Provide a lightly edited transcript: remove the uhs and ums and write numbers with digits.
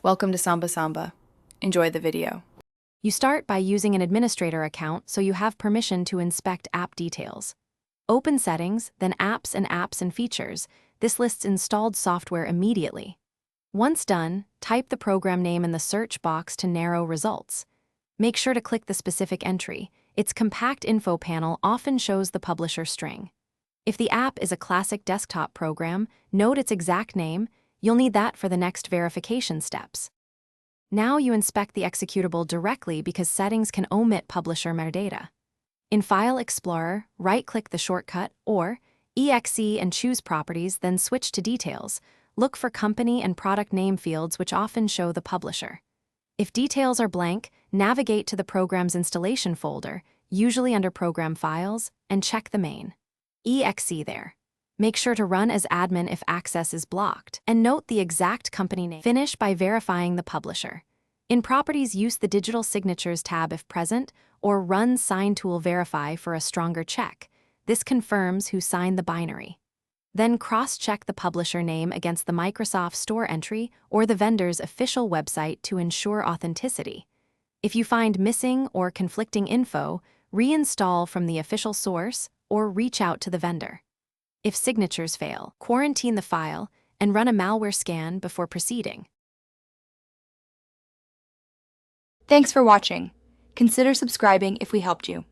Welcome to Samba Samba. Enjoy the video. You start by using an administrator account so you have permission to inspect app details. Open Settings, then Apps and Features. This lists installed software immediately. Once done, type the program name in the search box to narrow results. Make sure to click the specific entry. Its compact info panel often shows the publisher string. If the app is a classic desktop program, note its exact name. You'll need that for the next verification steps. Now you inspect the executable directly because settings can omit publisher metadata. In File Explorer, right-click the shortcut or exe and choose Properties, then switch to Details. Look for company and product name fields, which often show the publisher. If details are blank, navigate to the program's installation folder, usually under Program Files, and check the main exe there. Make sure to run as admin if access is blocked, and note the exact company name. Finish by verifying the publisher. In Properties, use the Digital Signatures tab if present, or run Sign Tool Verify for a stronger check. This confirms who signed the binary. Then cross-check the publisher name against the Microsoft Store entry or the vendor's official website to ensure authenticity. If you find missing or conflicting info, reinstall from the official source or reach out to the vendor. If signatures fail, quarantine the file and run a malware scan before proceeding. Thanks for watching. Consider subscribing if we helped you.